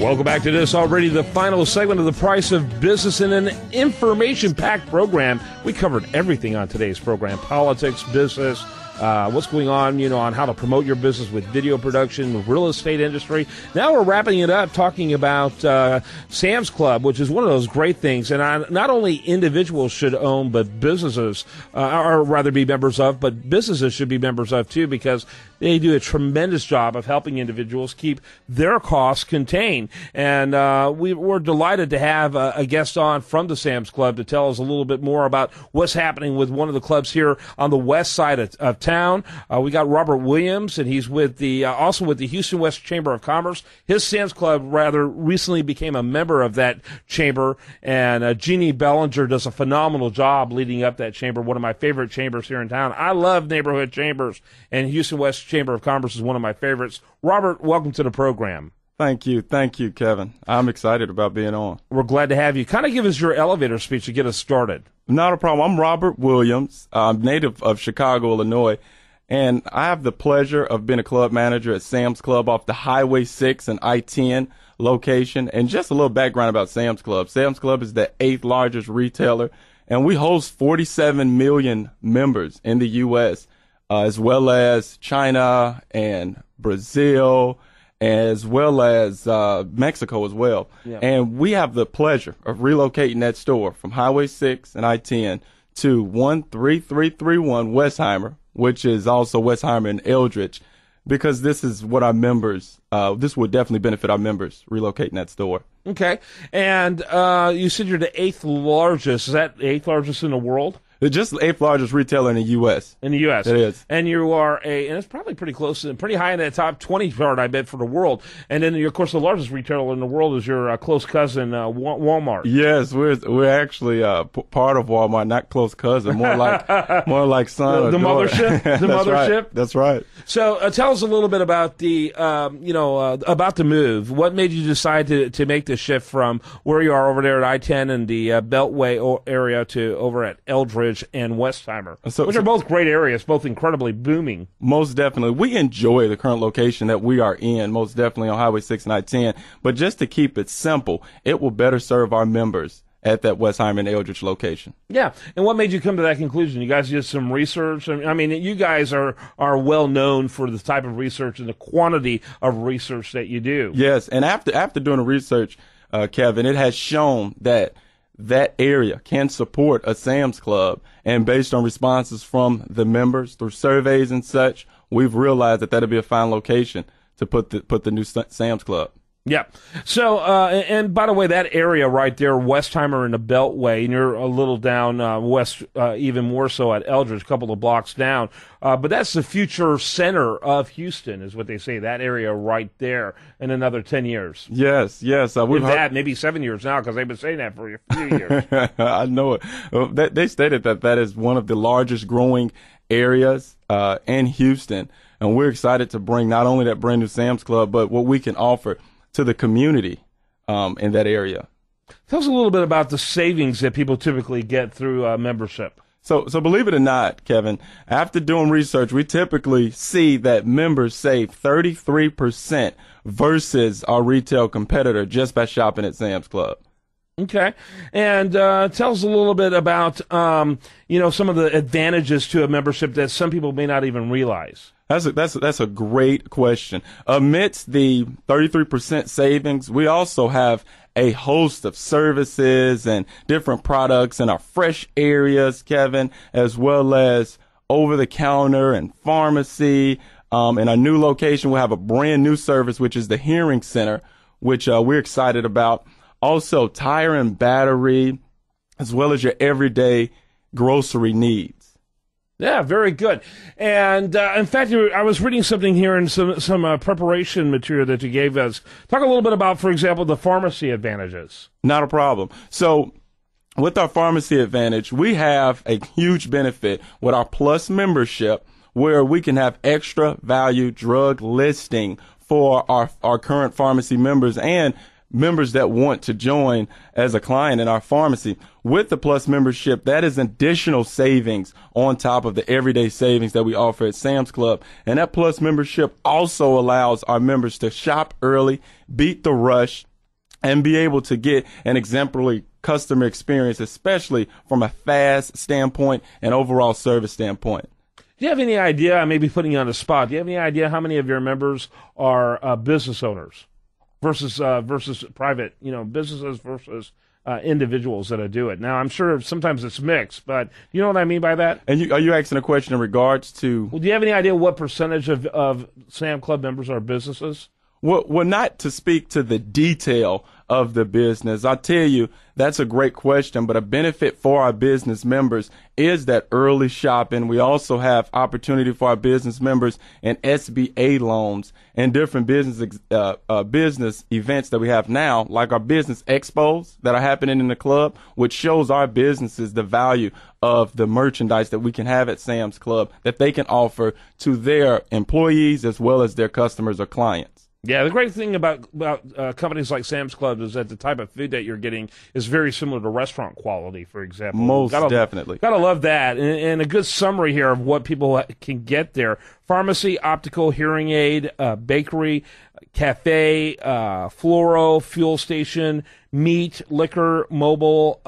Welcome back to this already the final segment of The Price of Business in an information-packed program. We covered everything on today's program: politics, business, what's going on, on how to promote your business with video production, the real estate industry. Now we're wrapping it up talking about Sam's Club, which is one of those great things. And not only individuals should own, but businesses, or rather be members of, but businesses should be members of too, because they do a tremendous job of helping individuals keep their costs contained. And we're delighted to have a guest on from the Sam's Club to tell us a little bit more about what's happening with one of the clubs here on the west side of town. We got Robert Williams, and he's with also with the Houston West Chamber of Commerce. His Sam's Club rather recently became a member of that chamber, and Jeannie Bellinger does a phenomenal job leading up that chamber, one of my favorite chambers here in town. I love neighborhood chambers, and Houston West Chamber of Commerce is one of my favorites. Robert, welcome to the program. Thank you, Kevin. I'm excited about being on. We're glad to have you. Kind of give us your elevator speech to get us started. Not a problem. I'm Robert Williams. I'm native of Chicago, Illinois, and I have the pleasure of being a club manager at Sam's Club off the Highway 6 and I-10 location. And just a little background about Sam's Club. Sam's Club is the 8th largest retailer, and we host 47 million members in the U.S., as well as China and Brazil, as well as Mexico as well. Yeah. And we have the pleasure of relocating that store from Highway 6 and I-10 to 13331 Westheimer, which is also Westheimer and Eldridge, because this is what our members, this would definitely benefit our members relocating that store. Okay. And you said you're the 8th largest. Is that the 8th largest in the world? It's just the 8th largest retailer in the U.S. In the U.S. It is. And you are and it's probably pretty close, pretty high in that top 20 chart, I bet, for the world. And then, of course, the largest retailer in the world is your close cousin, Walmart. Yes, we're actually part of Walmart, not close cousin, more like son. The mothership. The mothership. Right. That's right. So tell us a little bit about the about the move. What made you decide to make the shift from where you are over there at I-10 and the Beltway area to over at Eldridge and Westheimer, which are both great areas, both incredibly booming. Most definitely. We enjoy the current location that we are in, most definitely on Highway 6 and I-10. But just to keep it simple, it will better serve our members at that Westheimer and Eldridge location. Yeah. And what made you come to that conclusion? You guys did some research. I mean, you guys are well known for the type of research and the quantity of research that you do. Yes. And after doing the research, Kevin, it has shown that area can support a Sam's Club, and based on responses from the members through surveys and such, we've realized that that'll be a fine location to put the new Sam's Club. Yeah. So, and by the way, that area right there, Westheimer and the Beltway, and you're a little down west, even more so at Eldridge, a couple of blocks down. But that's the future center of Houston, is what they say, that area right there in another 10 years. Yes. We've had maybe 7 years now, because they've been saying that for a few years. I know it. They stated that is one of the largest growing areas in Houston. And we're excited to bring not only that brand new Sam's Club, but what we can offer to the community in that area. Tell us a little bit about the savings that people typically get through membership. So believe it or not, Kevin, after doing research, we typically see that members save 33% versus our retail competitor just by shopping at Sam's Club. Okay. And tell us a little bit about, some of the advantages to a membership that some people may not even realize. That's a great question. Amidst the 33% savings, we also have a host of services and different products in our fresh areas, Kevin, as well as over-the-counter and pharmacy. In our new location, we'll have a brand new service, which is the Hearing Center, which we're excited about. Also, tire and battery, as well as your everyday grocery needs. Yeah, very good. And in fact, I was reading something here in some preparation material that you gave us. Talk a little bit about, for example, the pharmacy advantages. Not a problem. So with our pharmacy advantage, we have a huge benefit with our Plus membership, where we can have extra value drug listing for our current pharmacy members and members that want to join as a client in our pharmacy. With the Plus membership, that is additional savings on top of the everyday savings that we offer at Sam's Club. And that Plus membership also allows our members to shop early, beat the rush, and be able to get an exemplary customer experience, especially from a fast standpoint and overall service standpoint. Do you have any idea, I may be putting you on the spot, do you have any idea how many of your members are business owners versus private, businesses versus individuals that do it? Now, I'm sure sometimes it's mixed, but you know what I mean by that? And are you asking a question in regards to? Well, do you have any idea what percentage of Sam Club members are businesses? Well, not to speak to the detail of the business. I'll tell you, that's a great question, but a benefit for our business members is that early shopping. We also have opportunity for our business members in SBA loans and different business events that we have now, like our business expos that are happening in the club, which shows our businesses the value of the merchandise that we can have at Sam's Club that they can offer to their employees as well as their customers or clients. Yeah, the great thing about companies like Sam's Club is that the type of food that you're getting is very similar to restaurant quality, for example. Most definitely. Gotta love that. And a good summary here of what people can get there. Pharmacy, optical, hearing aid, bakery, cafe, fluoro, fuel station, meat, liquor, mobile,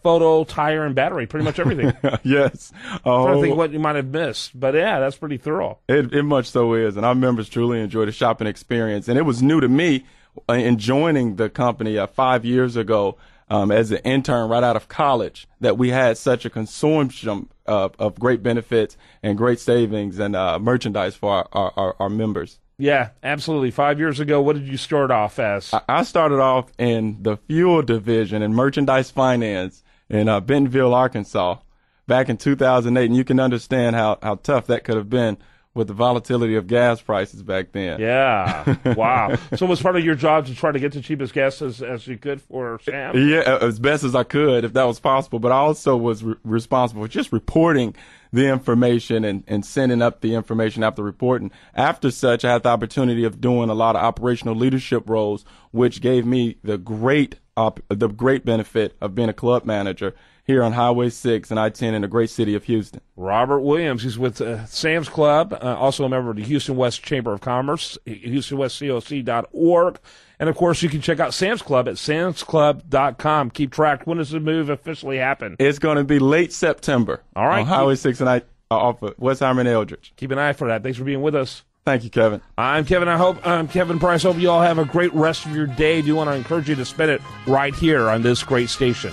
photo, tire, and battery. Pretty much everything. Yes. I'm trying to think what you might have missed. But yeah, that's pretty thorough. It much so is. And our members truly enjoy the shopping experience. And it was new to me in joining the company 5 years ago as an intern right out of college that we had such a consortium of great benefits and great savings and merchandise for our members. Yeah, absolutely. 5 years ago, what did you start off as? I started off in the fuel division in merchandise finance in Bentonville, Arkansas, back in 2008. And you can understand how tough that could have been with the volatility of gas prices back then. Yeah. Wow. So was part of your job to try to get the cheapest gas as you could for Sam? Yeah, as best as I could, if that was possible. But I also was responsible for just reporting the information and sending up the information after reporting. After such, I had the opportunity of doing a lot of operational leadership roles, which gave me the great benefit of being a club manager here on Highway 6 and I-10 in the great city of Houston. Robert Williams, he's with Sam's Club, also a member of the Houston West Chamber of Commerce, HoustonWestCoc.org. And, of course, you can check out Sam's Club at samsclub.com. Keep track. When does the move officially happen? It's going to be late September. All right. On Highway 6 and off of Westheimer and Eldridge. Keep an eye for that. Thanks for being with us. Thank you, Kevin. I'm Kevin Price. Hope you all have a great rest of your day. I do want to encourage you to spend it right here on this great station.